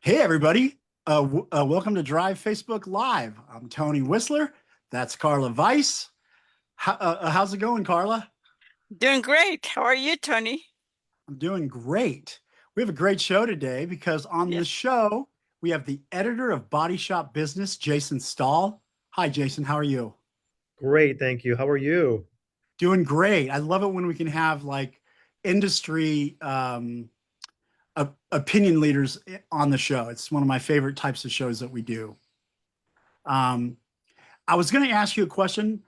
Hey, everybody. Welcome to Drive Facebook Live. I'm Tony Whistler. That's Carla Weiss. How's it going, Carla? Doing great. How are you, Tony? I'm doing great. We have a great show today because on the Yes. show, we have the editor of Body Shop Business, Jason Stahl. Hi, Jason. How are you? Great, thank you. How are you? Doing great. I love it when we can have like industry opinion leaders on the show. It's one of my favorite types of shows that we do. Um, I was going to ask you a question.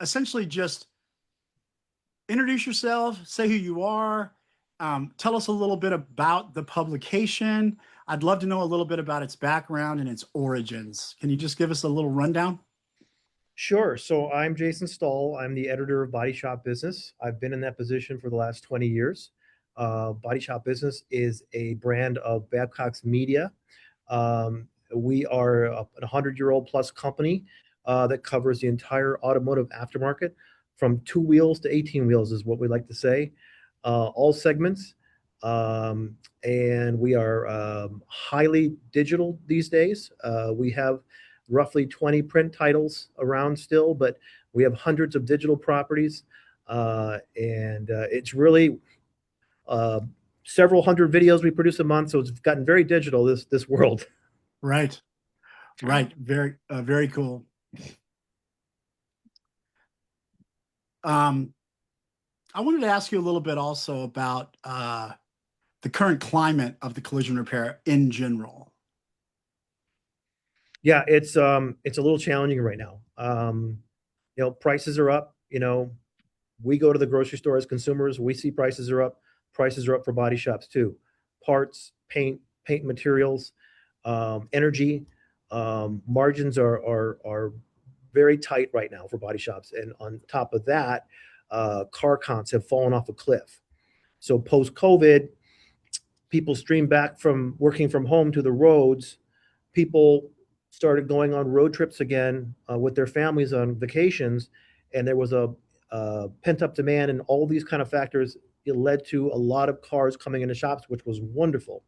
Essentially, just introduce yourself, say who you are, tell us a little bit about the publication. I'd love to know a little bit about its background and its origins. Can you just give us a little rundown? Sure. So I'm Jason Stahl. I'm the editor of Body Shop Business. I've been in that position for the last 20 years. Body Shop Business is a brand of Babcock's Media. We are a 100-year-old plus company that covers the entire automotive aftermarket from 2 wheels to 18 wheels is what we like to say. All segments. And we are highly digital these days. We have roughly 20 print titles around still, but we have hundreds of digital properties. And it's really uh, several hundred videos we produce a month. So it's gotten very digital, this world. Right, right. Very cool. Um, I wanted to ask you a little bit also about the current climate of the collision repair in general. Yeah, it's a little challenging right now. Prices are up. We go to the grocery store as consumers, we see prices are up. Prices are up for body shops too. Parts, paint materials, energy, margins are very tight right now for body shops. And on top of that, car counts have fallen off a cliff. So post COVID, people streamed back from working from home to the roads. People started going on road trips again with their families on vacations, and there was a pent up demand, and all these kind of factors. It led to a lot of cars coming into shops, which was wonderful.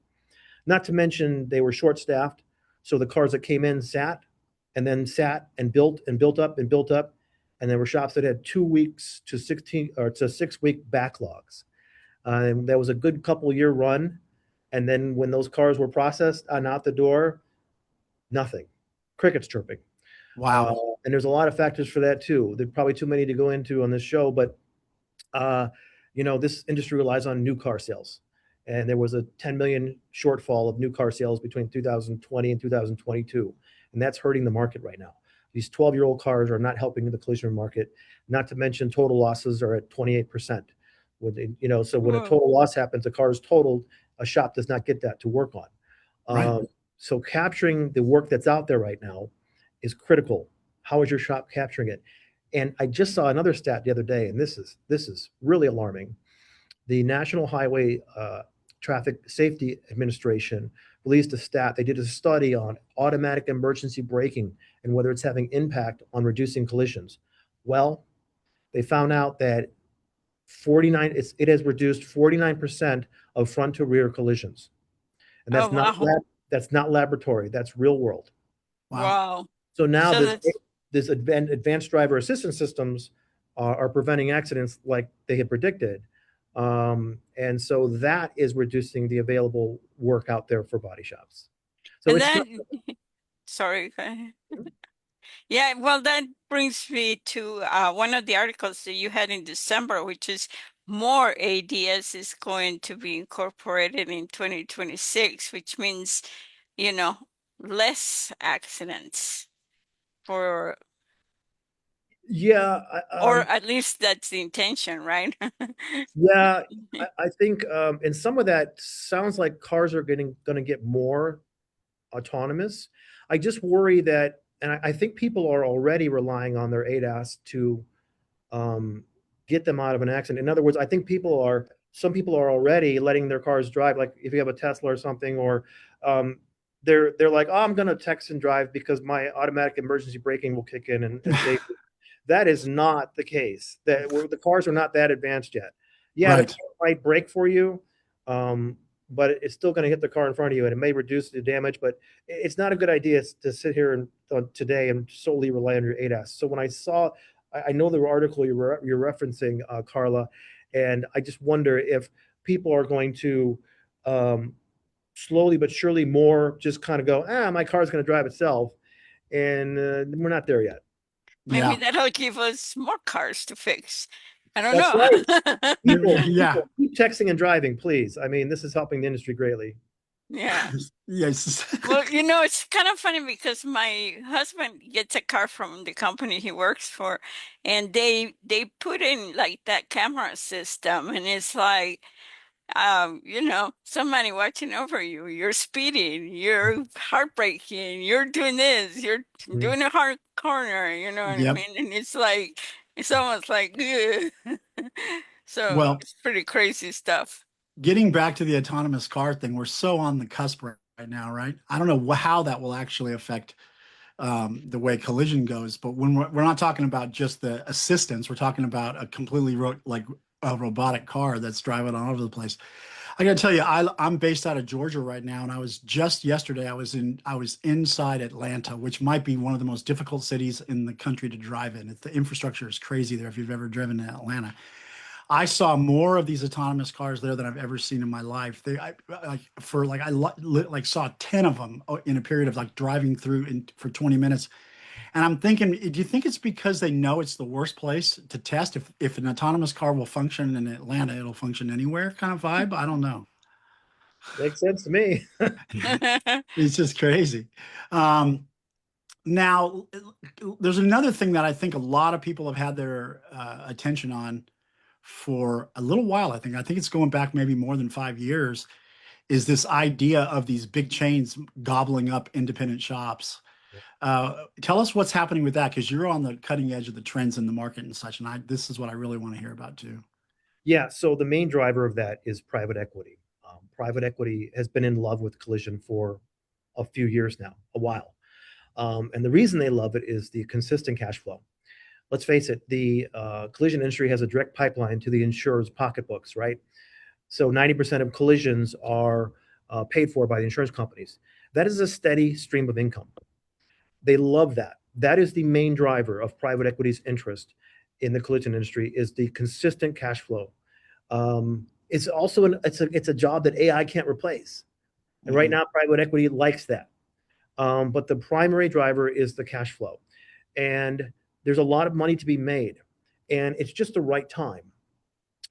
Not to mention they were short staffed, so the cars that came in sat and built and built up and built up, and there were shops that had 2 weeks to 6 week backlogs. And that was a good couple year run. And then when those cars were processed and out the door, nothing. Crickets chirping. Uh, Wow. and there's a lot of factors for that too. There's probably too many to go into on this show, but uh, this industry relies on new car sales. And there was a 10 million shortfall of new car sales between 2020 and 2022. And that's hurting the market right now. These 12-year-old cars are not helping the collision market, not to mention total losses are at 28%. So when a Whoa. total loss happens, a car is totaled, a shop does not get that to work on. Right. So capturing the work that's out there right now is critical. How is your shop capturing it? And I just saw another stat the other day, and this is really alarming. The National Highway Traffic Safety Administration released a stat. They did a study on automatic emergency braking and whether it's having impact on reducing collisions. Well, they found out that it has reduced 49% of front to rear collisions. And Oh, wow. that's not laboratory, that's real world. Wow. Wow. So now So this that's, this advanced driver assistance systems are preventing accidents like they had predicted. And so that is reducing the available work out there for body shops. So and it's then, sorry. Go ahead. Yeah, well, that brings me to one of the articles that you had in December, which is more ADS is going to be incorporated in 2026, which means, you know, less accidents for, yeah, or at least that's the intention, right? yeah. I think, and some of that sounds like cars are going to get more autonomous. I just worry that, and I think people are already relying on their ADAS to um, get them out of an accident. In other words, I think some people are already letting their cars drive. Like if you have a Tesla or something, or um, they're like, oh, I'm going to text and drive because my automatic emergency braking will kick in and save me. That is not the case. The cars are not that advanced yet. Yeah, the car Right. might brake for you, um, but it's still going to hit the car in front of you, and it may reduce the damage. But it's not a good idea to sit here and today and solely rely on your ADAS. So when I saw, I know the article you're referencing, Carla, and I just wonder if people are going to slowly but surely more just kind of go, my car's going to drive itself, and we're not there yet. Maybe Yeah. that'll give us more cars to fix. I don't That's right. know. Yeah. Keep texting and driving, please. I mean, this is helping the industry greatly. Yeah. Yes. Well, it's kind of funny because my husband gets a car from the company he works for, and they put in like that camera system, and it's like, somebody watching over you. You're speeding, you're heartbreaking, you're doing this, you're Mhm. doing a hard corner, you know what I Yep. mean? And it's like, it's almost like, ugh. So Well, it's pretty crazy stuff. getting back to the autonomous car thing, we're so on the cusp right now, right? I don't know how that will actually affect the way collision goes, but when we're not talking about just the assistance, we're talking about a completely like a robotic car that's driving all over the place. I got to tell you, I'm based out of Georgia right now, and I was just yesterday. I was inside Atlanta, which might be one of the most difficult cities in the country to drive in. The infrastructure is crazy there. If you've ever driven to Atlanta, I saw more of these autonomous cars there than I've ever seen in my life. Like saw 10 of them in a period of like driving through for 20 minutes. And I'm thinking, do you think it's because they know it's the worst place to test? If an autonomous car will function in Atlanta, it'll function anywhere kind of vibe? I don't know. Makes sense to me. It's just crazy. Um, Now, there's another thing that I think a lot of people have had their attention on for a little while. I think it's going back maybe more than 5 years. Is this idea of these big chains gobbling up independent shops? Tell us what's happening with that, because you're on the cutting edge of the trends in the market and such. And this is what I really want to hear about too. Yeah, so the main driver of that is private equity. Private equity has been in love with collision for a few years now, a while. And the reason they love it is the consistent cash flow. Let's face it, the collision industry has a direct pipeline to the insurer's pocketbooks, right? So 90% of collisions are paid for by the insurance companies. That is a steady stream of income. They love that. That is the main driver of private equity's interest in the collision industry is the consistent cash flow. It's also it's a job that AI can't replace. And right Mhm. now, private equity likes that. But the primary driver is the cash flow. And there's a lot of money to be made. And it's just the right time.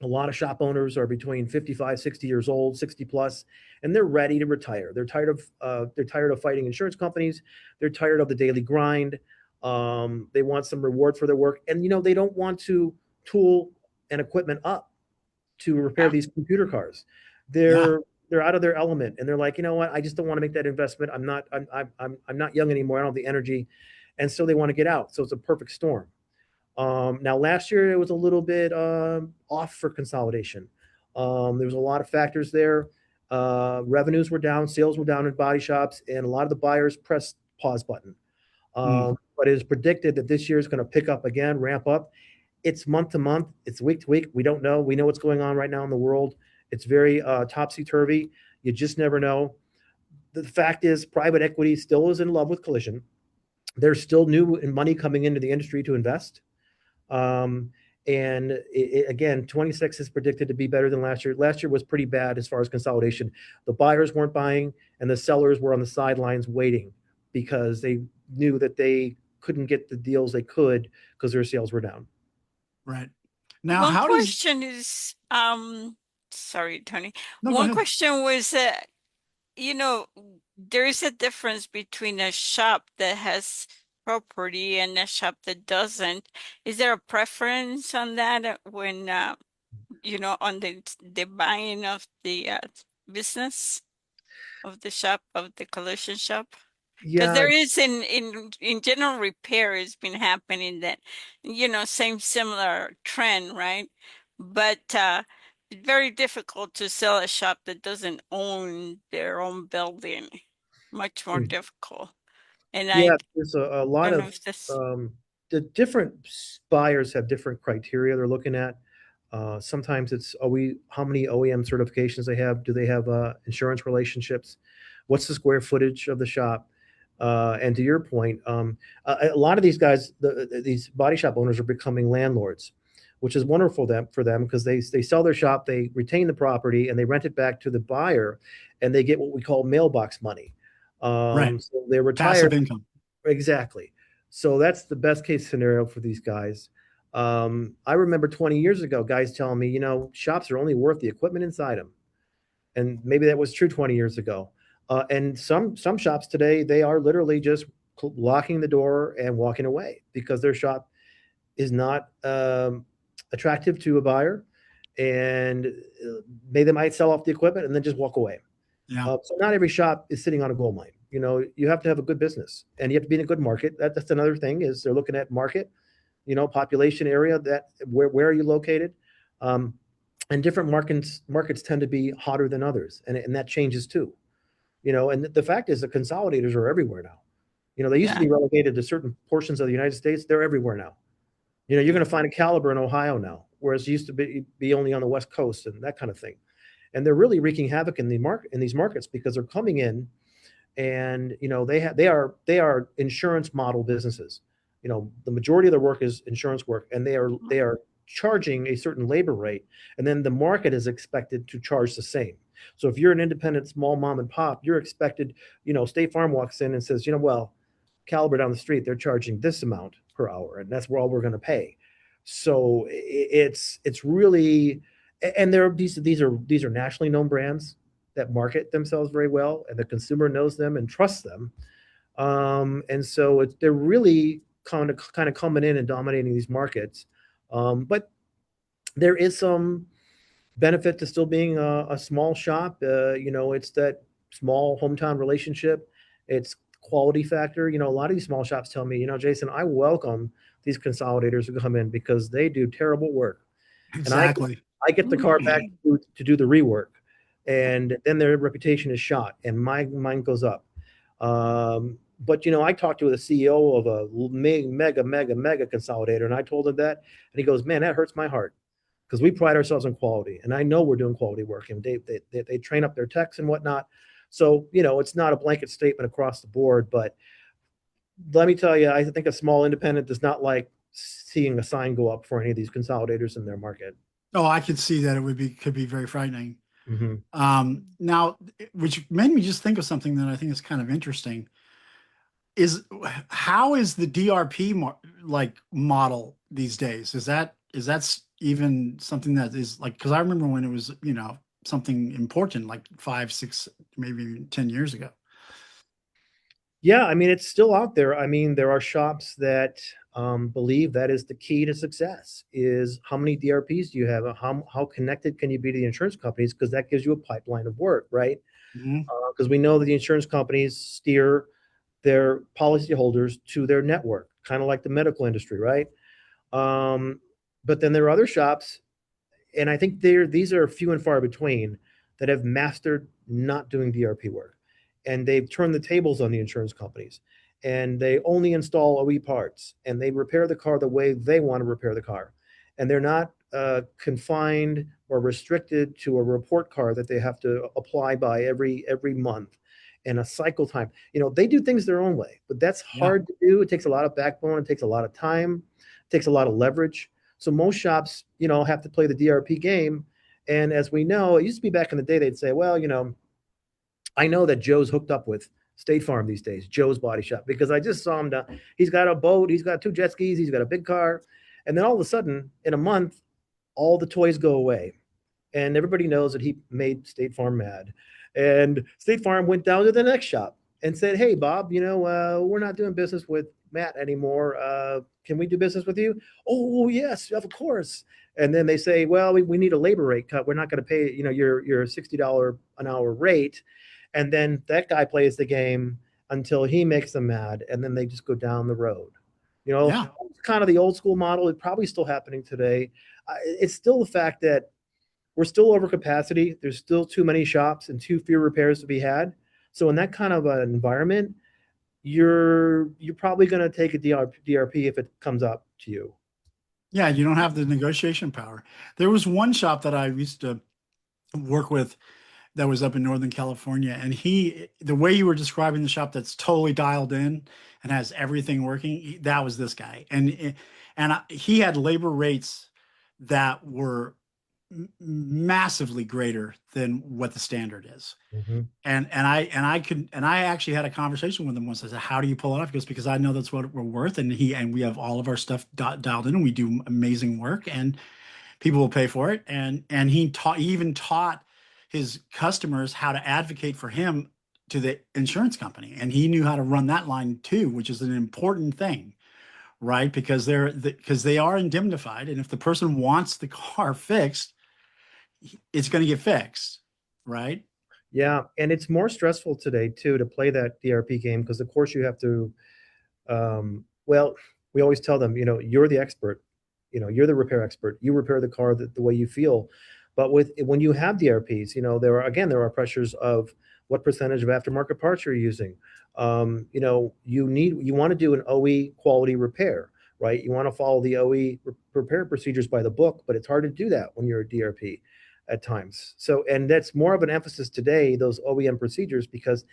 A lot of shop owners are between 55, 60 years old, 60 plus, and they're ready to retire. They're tired of fighting insurance companies. They're tired of the daily grind. They want some reward for their work, and they don't want to tool and equipment up to repair Yeah. these computer cars. Yeah. They're out of their element, and they're like, you know what? I just don't want to make that investment. I'm not young anymore. I don't have the energy, and so they want to get out. So it's a perfect storm. Now, last year it was a little bit off for consolidation. There was a lot of factors there. Revenues were down, sales were down in body shops, and a lot of the buyers pressed pause button. Mm. But it is predicted that this year is going to pick up again, ramp up. It's month to month, it's week to week. We don't know. We know what's going on right now in the world. It's very topsy turvy. You just never know. The fact is, private equity still is in love with collision. There's still new money coming into the industry to invest. Um, and again, 26 is predicted to be better than last year. Last year was pretty bad as far as consolidation. The buyers weren't buying, and the sellers were on the sidelines waiting because they knew that they couldn't get the deals they could because their sales were down. Right. Now, One how does, question is, sorry, Tony. no, go One ahead. question was, you know, there is a difference between a shop that has property and a shop that doesn't. Is there a preference on that when, on the buying of the business of the shop, of the collision shop? Because Yeah, there is in general repair has been happening that, same similar trend, right? But it's very difficult to sell a shop that doesn't own their own building. Much more difficult. And I yeah. There's a lot don't know of if this, um, the different buyers have different criteria they're looking at. Sometimes it's how many OEM certifications they have. Do they have insurance relationships? What's the square footage of the shop? And to your point, a lot of these guys, these body shop owners, are becoming landlords, which is wonderful for them because they sell their shop, they retain the property, and they rent it back to the buyer, and they get what we call mailbox money. Right. So they're retired. Passive income. Exactly. So that's the best case scenario for these guys. I remember 20 years ago, guys telling me, shops are only worth the equipment inside them. And maybe that was true 20 years ago. And some shops today, they are literally just locking the door and walking away because their shop is not attractive to a buyer. And maybe they might sell off the equipment and then just walk away. Yeah. So not every shop is sitting on a gold mine. You have to have a good business and you have to be in a good market. That's another thing is they're looking at market, population area, where are you located? And different markets tend to be hotter than others. And that changes too, and the fact is the consolidators are everywhere now. They used to Yeah. be relegated to certain portions of the United States. They're everywhere now. You're going to find a Caliber in Ohio now, whereas it used to be only on the West Coast and that kind of thing. And they're really wreaking havoc in these markets because they're coming in and they are insurance model businesses. The majority of their work is insurance work, and they are charging a certain labor rate, and then the market is expected to charge the same. So if you're an independent small mom and pop, you're expected, State Farm walks in and says, well, Caliber down the street, they're charging this amount per hour, and that's all we're going to pay. So it's really, and these are nationally known brands that market themselves very well, and the consumer knows them and trusts them. And so they're really kind of coming in and dominating these markets. But there is some benefit to still being a small shop. It's that small hometown relationship. It's quality factor. A lot of these small shops tell me, Jason, I welcome these consolidators who come in because they do terrible work. And Exactly. I get the car back to do the rework, and then their reputation is shot, and mine goes up. But I talked to the CEO of a mega consolidator, and I told him that, and he goes, "Man, that hurts my heart because we pride ourselves on quality, and I know we're doing quality work, and they train up their techs and whatnot. So it's not a blanket statement across the board, but let me tell you, I think a small independent does not like seeing a sign go up for any of these consolidators in their market." Oh, I could see that could be very frightening. Mm-hmm. Now, which made me just think of something that I think is kind of interesting. How is the DRP model these days? Is that even something that is like, because I remember when it was something important like 5, 6, maybe 10 years ago. Yeah, I mean, it's still out there. I mean, there are shops that believe that is the key to success is how many DRPs do you have? How connected can you be to the insurance companies? Because that gives you a pipeline of work, right? Because we know that the insurance companies steer their policyholders to their network, kind of like the medical industry, right? But then there are other shops, and I think these are few and far between that have mastered not doing DRP work. And they've turned the tables on the insurance companies, and they only install OE parts, and they repair the car the way they want to repair the car. And they're not confined or restricted to a report card that they have to apply by every month and a cycle time. They do things their own way, but that's hard to do. It takes a lot of backbone. It takes a lot of time. It takes a lot of leverage. So most shops, have to play the DRP game. And as we know, it used to be back in the day, they'd say, well, I know that Joe's hooked up with State Farm these days, Joe's Body Shop, because I just saw him down. He's got a boat, he's got 2 jet skis, he's got a big car. And then all of a sudden, in a month, all the toys go away. And everybody knows that he made State Farm mad. And State Farm went down to the next shop and said, "Hey, Bob, we're not doing business with Matt anymore. Can we do business with you?" "Oh, yes, of course." And then they say, "Well, we need a labor rate cut. We're not going to pay, your $60 an hour rate." And then that guy plays the game until he makes them mad, and then they just go down the road. It's kind of the old school model. It's probably still happening today. It's still the fact that we're still over capacity. There's still too many shops and too few repairs to be had. So in that kind of an environment, you're probably going to take a DRP if it comes up to you. Yeah, you don't have the negotiation power. There was one shop that I used to work with that was up in Northern California, and the way you were describing the shop that's totally dialed in and has everything working, that was this guy. He had labor rates that were massively greater than what the standard is. Mm-hmm. And I actually had a conversation with him once. I said, "How do you pull it off?" He goes, "Because I know that's what we're worth, and we have all of our stuff dialed in, and we do amazing work, and people will pay for it." He even taught his customers how to advocate for him to the insurance company, and he knew how to run that line too, which is an important thing, right? Because they are indemnified, and if the person wants the car fixed, it's going to get fixed, right? Yeah, and it's more stressful today too to play that DRP game because of course you have to. Well, we always tell them, you're the expert. You're the repair expert. You repair the car the way you feel. But when you have DRPs, there are pressures of what percentage of aftermarket parts you're using. You want to do an OE quality repair, right? You want to follow the OE repair procedures by the book, but it's hard to do that when you're a DRP at times. So, and that's more of an emphasis today, those OEM procedures, because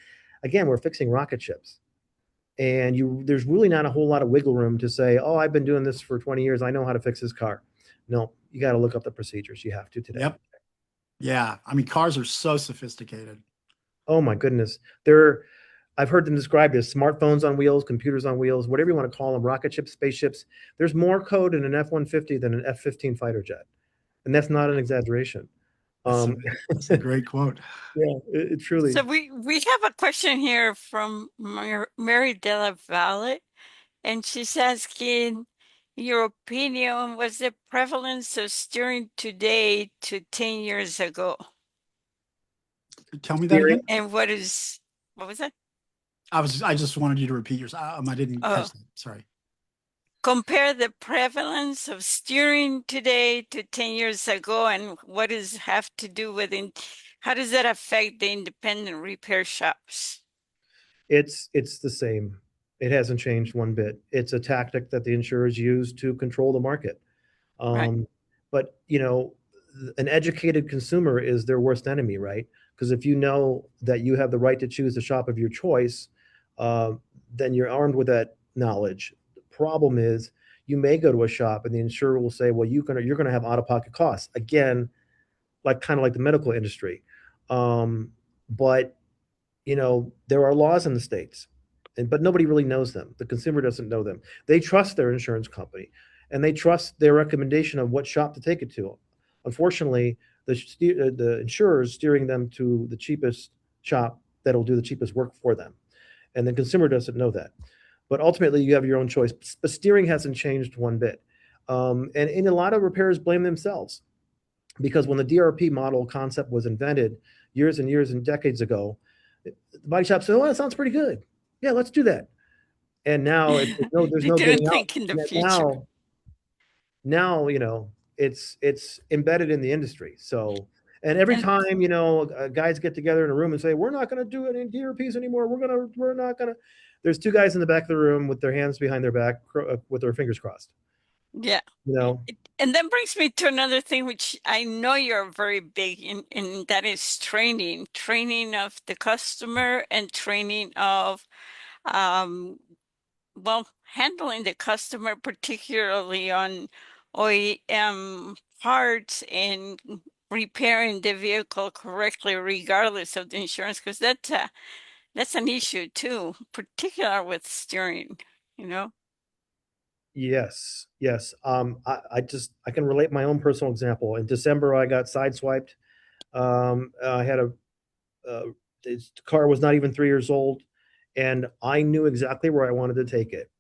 again, we're fixing rocket ships. And there's really not a whole lot of wiggle room to say, oh, I've been doing this for 20 years. I know how to fix this car. No, you got to look up the procedures. You have to today. Yep. Yeah. I mean, cars are so sophisticated. Oh my goodness. I've heard them described as smartphones on wheels, computers on wheels, whatever you want to call them, rocket ships, spaceships. There's more code in an F-150 than an F-15 fighter jet. And that's not an exaggeration. That's a, Um, that's a great quote. yeah, it truly. So we have a question here from Mary Della Valle, and she's asking your opinion, was the prevalence of steering today to 10 years ago? Tell me that Steering. again. And what was that? I just wanted you to repeat yours. I didn't Oh, catch that. Sorry. compare the prevalence of steering today to 10 years ago, and what does have to do with how does that affect the independent repair shops? It's the same. It hasn't changed one bit. It's a tactic that the insurers use to control the market. Right. But an educated consumer is their worst enemy, right? Because if you know that you have the right to choose the shop of your choice, uh, then you're armed with that knowledge. The problem is you may go to a shop and the insurer will say, well, you're gonna have out-of-pocket costs. Again, like kind of like the medical industry. But there are laws in the states, but nobody really knows them. The consumer doesn't know them. They trust their insurance company, and they trust their recommendation of what shop to take it to. Unfortunately, the insurers steering them to the cheapest shop that'll do the cheapest work for them, and the consumer doesn't know that. But ultimately, you have your own choice. But steering hasn't changed one bit, and a lot of repairers blame themselves because when the DRP model concept was invented years and years and decades ago, the body shop said, "Oh, that sounds pretty good. Yeah, let's do that." And now there's They no didn't getting out. think in the And future. now it's embedded in the industry. So, and every And time guys get together in a room and say, "We're not going to do any DRPs anymore. We're not going to." There's two guys in the back of the room with their hands behind their back, with their fingers crossed. yeah. You know, And that brings me to another thing, which I know you're very big in, and that is training of the customer and training of, um, well, handling the customer, particularly on OEM parts and repairing the vehicle correctly, regardless of the insurance, because that's an issue too, particular with steering, you know? Yes, yes. I can relate my own personal example. In December, I got sideswiped. I had uh, this car was not even 3 years old, and I knew exactly where I wanted to take it.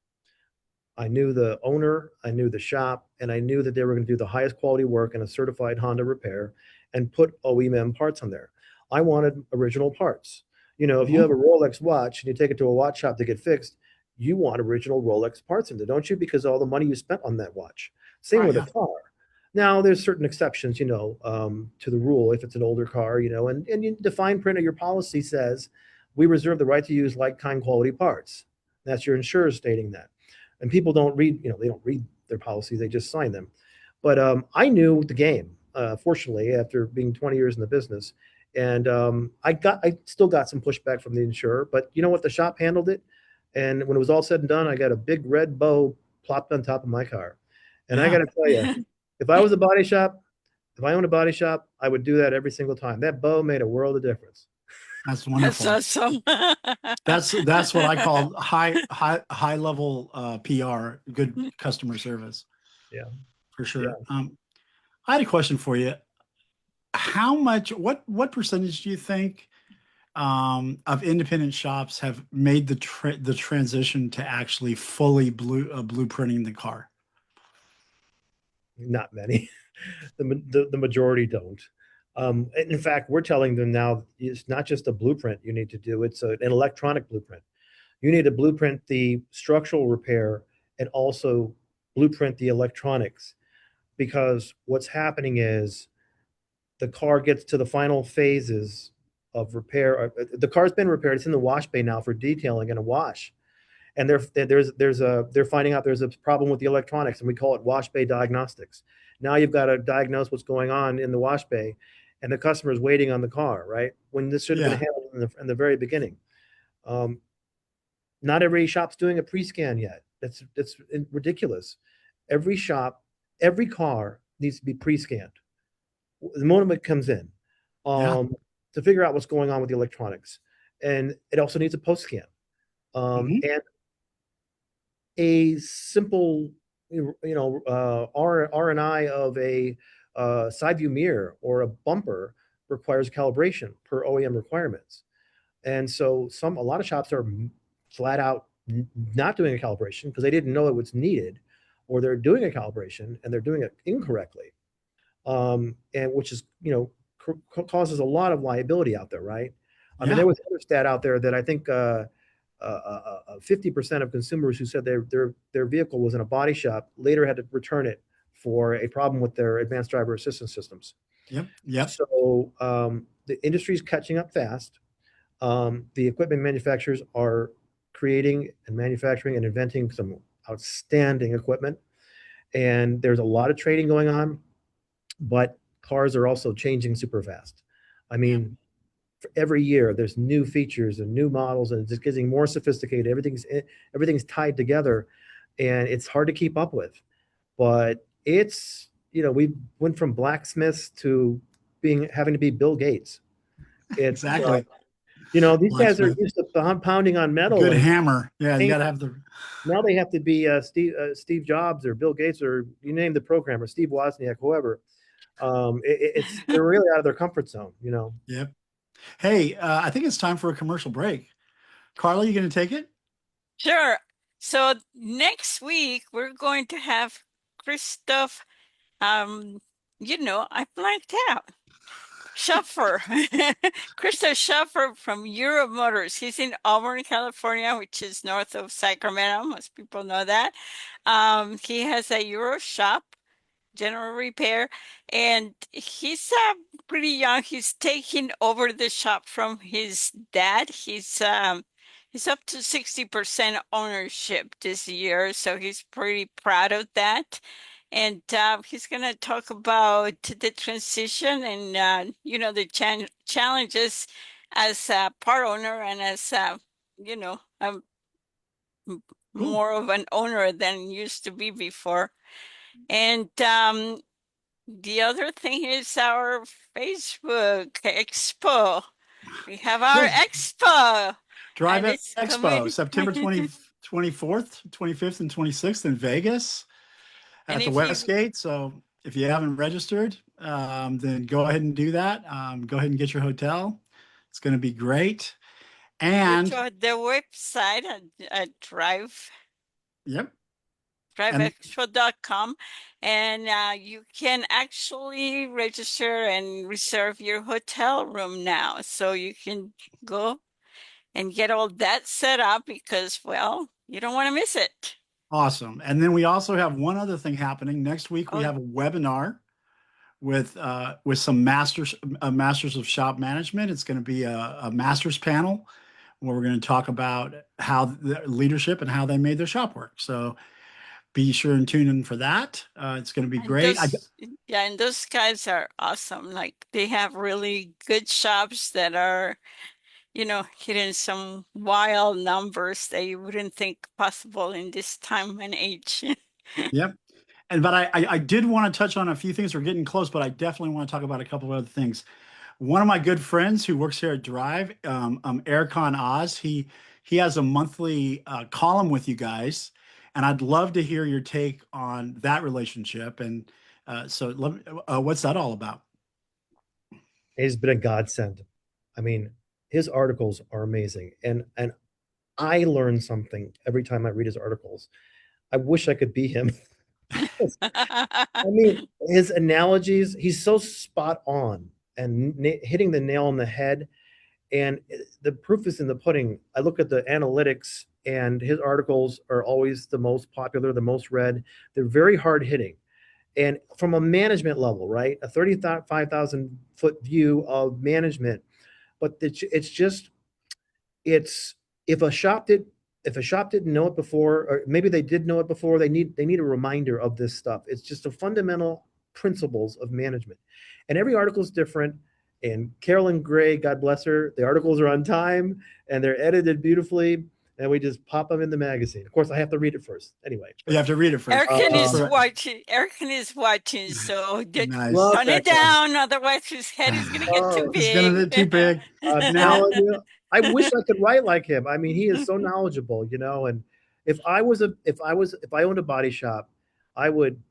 I knew the owner, I knew the shop, and I knew that they were going to do the highest quality work in a certified Honda repair and put OEM parts on there. I wanted original parts. If you Mhm. have a Rolex watch and you take it to a watch shop to get fixed, you want original Rolex parts in there, don't you? Because all the money you spent on that watch. Same Right. with a Yeah. car. Now, there's certain exceptions, to the rule if it's an older car, and the fine print of your policy says we reserve the right to use like kind quality parts. That's your insurer stating that. And people don't read, they don't read their policies. They just sign them. But I knew the game, fortunately, after being 20 years in the business. And I still got some pushback from the insurer, but you know what? The shop handled it. And when it was all said and done, I got a big red bow plopped on top of my car. And I got Yeah, to tell you, if I was a body shop, if I owned a body shop, I would do that every single time. That bow made a world of difference. that's That's wonderful. awesome. That's what I call high level PR, good customer service Yeah. for Yeah. sure. I had a question for you. How much, what percentage do you think of independent shops have made the transition to actually fully blueprinting the car? Not many. The majority don't. In fact, we're telling them now it's not just a blueprint you need to do, it's an electronic blueprint. You need to blueprint the structural repair and also blueprint the electronics, because what's happening is the car gets to the final phases of repair. The car's been repaired. It's in the wash bay now for detailing and a wash. And they're finding out there's a problem with the electronics, and we call it wash bay diagnostics. Now you've got to diagnose what's going on in the wash bay, and the customer is waiting on the car, right? When this should have been Yeah. handled in the very beginning. Not every shop's doing a pre-scan yet. That's ridiculous. Every shop, every car needs to be pre-scanned the moment it comes in, Yeah. to figure out what's going on with the electronics, and it also needs a post scan, Mhm. and a simple, R&I of a side view mirror or a bumper requires calibration per OEM requirements. And so a lot of shops are flat out not doing a calibration because they didn't know it was needed, or they're doing a calibration and they're doing it incorrectly. And which is, causes a lot of liability out there, right? I mean, Yeah. there was another stat out there that I think 50% of consumers who said their vehicle was in a body shop later had to return it for a problem with their advanced driver assistance systems. Yep. Yep. So the industry is catching up fast. The equipment manufacturers are creating and manufacturing and inventing some outstanding equipment, and there's a lot of trading going on, but cars are also changing super fast. I Yep. mean, every year there's new features and new models, and it's just getting more sophisticated. Everything's tied together, and it's hard to keep up with. But we went from blacksmiths to having to be Bill Gates. It's Exactly. these guys are Blacksmith. used to pounding on metal, Good and hammer. Yeah, you got to have the. now they have to be Steve Jobs or Bill Gates, or you name the programmer, Steve Wozniak, whoever. They're really out of their comfort zone. Yep. Hey, I think it's time for a commercial break. Carla, you going to take it? Sure. So next week we're going to have Christoph. I blanked out. Schaffer, Christoph Schaffer from Euro Motors. He's in Auburn, California, which is north of Sacramento. Most people know that. He has a Euro shop, general repair, and he's pretty young. He's taking over the shop from his dad. He's up to 60% ownership this year, so he's pretty proud of that. And he's going to talk about the transition and the challenges as a part owner and as you know um, Cool. more of an owner than used to be before. And the other thing is our Facebook Expo. We have our Yes. expo, Drive and it's Expo, coming. September 24th, 25th, and 26th in Vegas And at the if you Westgate. So if you haven't registered, then go ahead and do that. Go ahead and get your hotel. It's going to be great. go And to the website at yep. And driveexpo.com, and you can actually register and reserve your hotel room now. So you can go and get all that set up because, well, you don't want to miss it. awesome. And then we also have one other thing happening. Next week, we Oh, have a webinar with some masters of shop management. It's going to be a masters panel where we're going to talk about how the leadership and how they made their shop work. So be sure and tune in for that. It's going to be And great. and those guys are awesome. Like they have really good shops that are, hitting some wild numbers that you wouldn't think possible in this time and age. Yep. But I did want to touch on a few things. We're getting close, but I definitely want to talk about a couple of other things. One of my good friends who works here at Drive, Ericon Oz, he has a monthly column with you guys, and I'd love to hear your take on that relationship. And what's that all about? It's been a godsend. I mean, his articles are amazing, and I learn something every time I read his articles. I wish I could be him. I mean, his analogies, he's so spot on and hitting the nail on the head. And the proof is in the pudding. I look at the analytics, and his articles are always the most popular, the most read. They're very hard hitting. And from a management level, right? A 35,000 foot view of management. But it's just, it's if a shop didn't know it before, or maybe they did know it before, they need a reminder of this stuff. It's just the fundamental principles of management, and every article is different. And Carolyn Gray, God bless her, the articles are on time and they're edited beautifully, and we just pop them in the magazine. Of course, I have to read it first anyway. You have to read it first. Erican is watching, so Nice. tone it down, otherwise his head is gonna get too It's going to big. get too big. I'm telling you, I wish I could write like him. I mean, he is so knowledgeable, And if I owned a body shop, I would.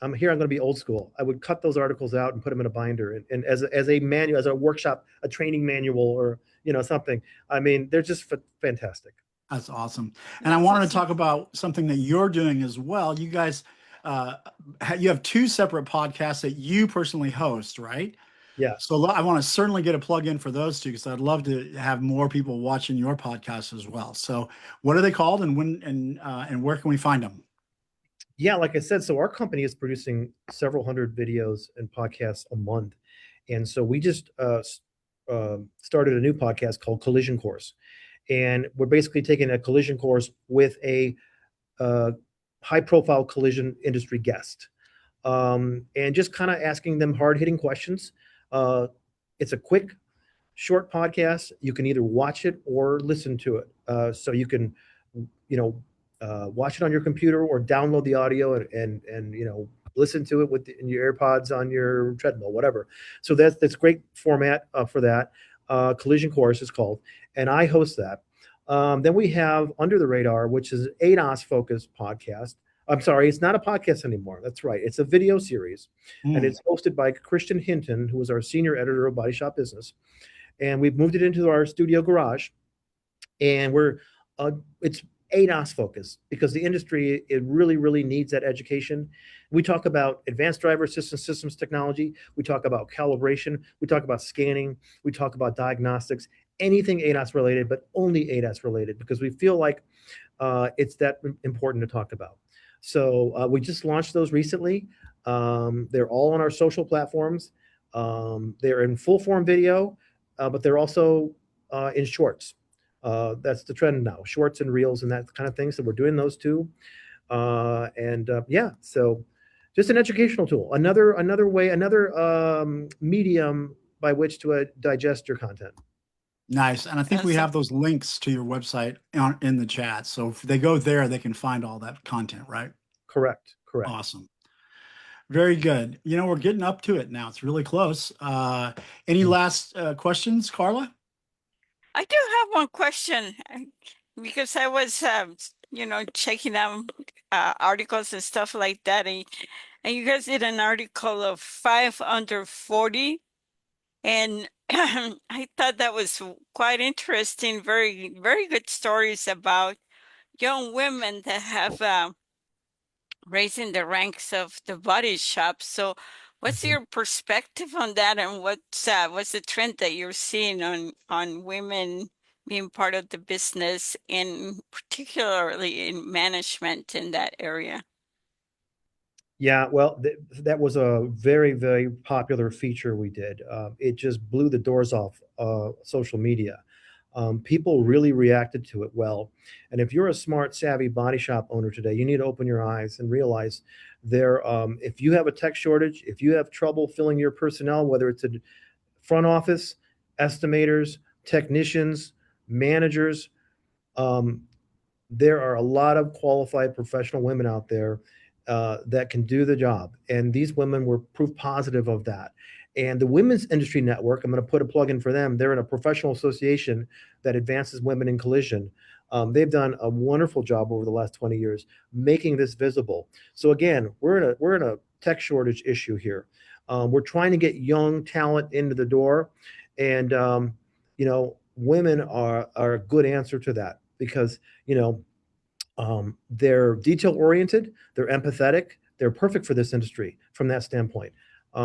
I'm going to be old school. I would cut those articles out and put them in a binder, and as a manual, as a workshop, a training manual, or something. I mean, they're just fantastic. That's awesome. And I wanted to talk about something that you're doing as well. You guys, you have two separate podcasts that you personally host, right? Yeah. So I want to certainly get a plug in for those two because I'd love to have more people watching your podcast as well. So what are they called, and when and where can we find them? Yeah, like I said, so our company is producing several hundred videos and podcasts a month. And so we just started a new podcast called Collision Course. And we're basically taking a collision course with a high profile collision industry guest, and just kind of asking them hard hitting questions. It's a quick, short podcast. You can either watch it or listen to it. So you can, watch it on your computer or download the audio and listen to it in your AirPods on your treadmill, whatever. So that's great format for that. Collision Course is called, and I host that. Then we have Under the Radar, which is an ADAS focused podcast. I'm sorry, it's not a podcast anymore. That's right. It's a video series, and it's hosted by Christian Hinton, who is our senior editor of Body Shop Business. And we've moved it into our studio garage, and it's ADAS focused because the industry, it really, really needs that education. We talk about advanced driver assistance systems technology. We talk about calibration. We talk about scanning. We talk about diagnostics, anything ADAS related, but only ADAS related, because we feel like it's that important to talk about. So we just launched those recently. They're all on our social platforms. They're in full form video, but they're also in shorts. That's the trend now, shorts and reels and that kind of thing. So we're doing those too. So just an educational tool, another way, another medium by which to digest your content. Nice. And I think we have those links to your website in the chat. So if they go there, they can find all that content, right? Correct. Awesome. Very good. We're getting up to it now. It's really close. Any last questions, Carla? I do have one question because I was, checking out articles and stuff like that, and you guys did an article of 5 under 40, and I thought that was quite interesting. Very, very good stories about young women that have raising the ranks of the body shop. So what's your perspective on that, and what's the trend that you're seeing on women being part of the business, and particularly in management in that area? Yeah, well, that was a very, very popular feature we did. It just blew the doors off social media. People really reacted to it well. And if you're a smart, savvy body shop owner today, you need to open your eyes and realize if you have a tech shortage, if you have trouble filling your personnel, whether it's a front office, estimators, technicians, managers, there are a lot of qualified professional women out there that can do the job. And these women were proof positive of that. And the Women's Industry Network, I'm going to put a plug in for them. They're in a professional association that advances women in collision. They've done a wonderful job over the last 20 years making this visible. So again, we're in a tech shortage issue here. We're trying to get young talent into the door, and women are a good answer to that because they're detail oriented, they're empathetic, they're perfect for this industry from that standpoint.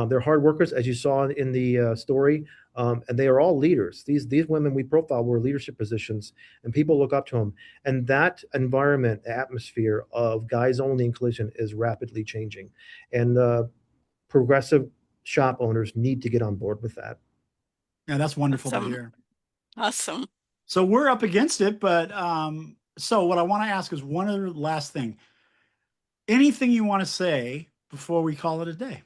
They're hard workers, as you saw in the story, and they are all leaders. These women we profile were leadership positions, and people look up to them. And that environment, atmosphere of guys only in collision is rapidly changing, and progressive shop owners need to get on board with that. Yeah, that's wonderful to Awesome. hear. Awesome. So we're up against it, but so what I want to ask is one other last thing. Anything you want to say before we call it a day?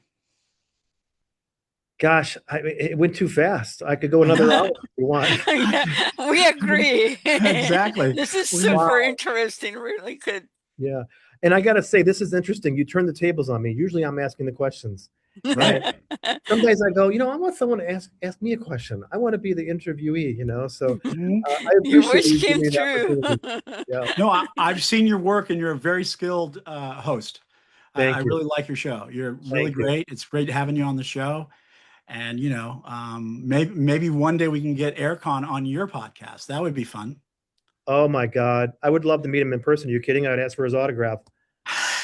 Gosh, it went too fast. I could go another hour if you want. Yeah, we agree. Exactly. This is Wow. super interesting. Really good. Yeah. And I got to say, this is interesting. You turn the tables on me. Usually I'm asking the questions. Right. Some days I go, I want someone to ask me a question. I want to be the interviewee, So Mhm. I Your appreciate wish you came giving me the true. opportunity. Yeah. No, I've seen your work and you're a very skilled host. Thank I you. really like your show. You're really Thank you. great. It's great having you on the show. And, maybe one day we can get Aircon on your podcast. That would be fun. Oh my God. I would love to meet him in person. Are you kidding? I'd ask for his autograph.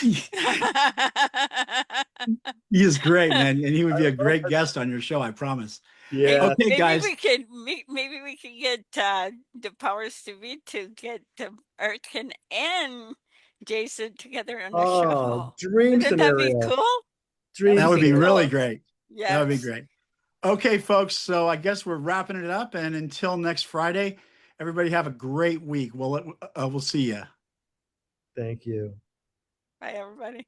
He is great, man. And he would be a great guest on your show, I promise. Hey, Yeah. Okay, maybe guys. we can get the powers to be to get Erkin and Jason together on the Oh, show. dream Wouldn't that be scenario. cool? Dream That would be scenario. really great. That would be Yes. great. Okay, folks. So I guess we're wrapping it up. And until next Friday, everybody have a week. We'll see you. Thank you. Bye, everybody.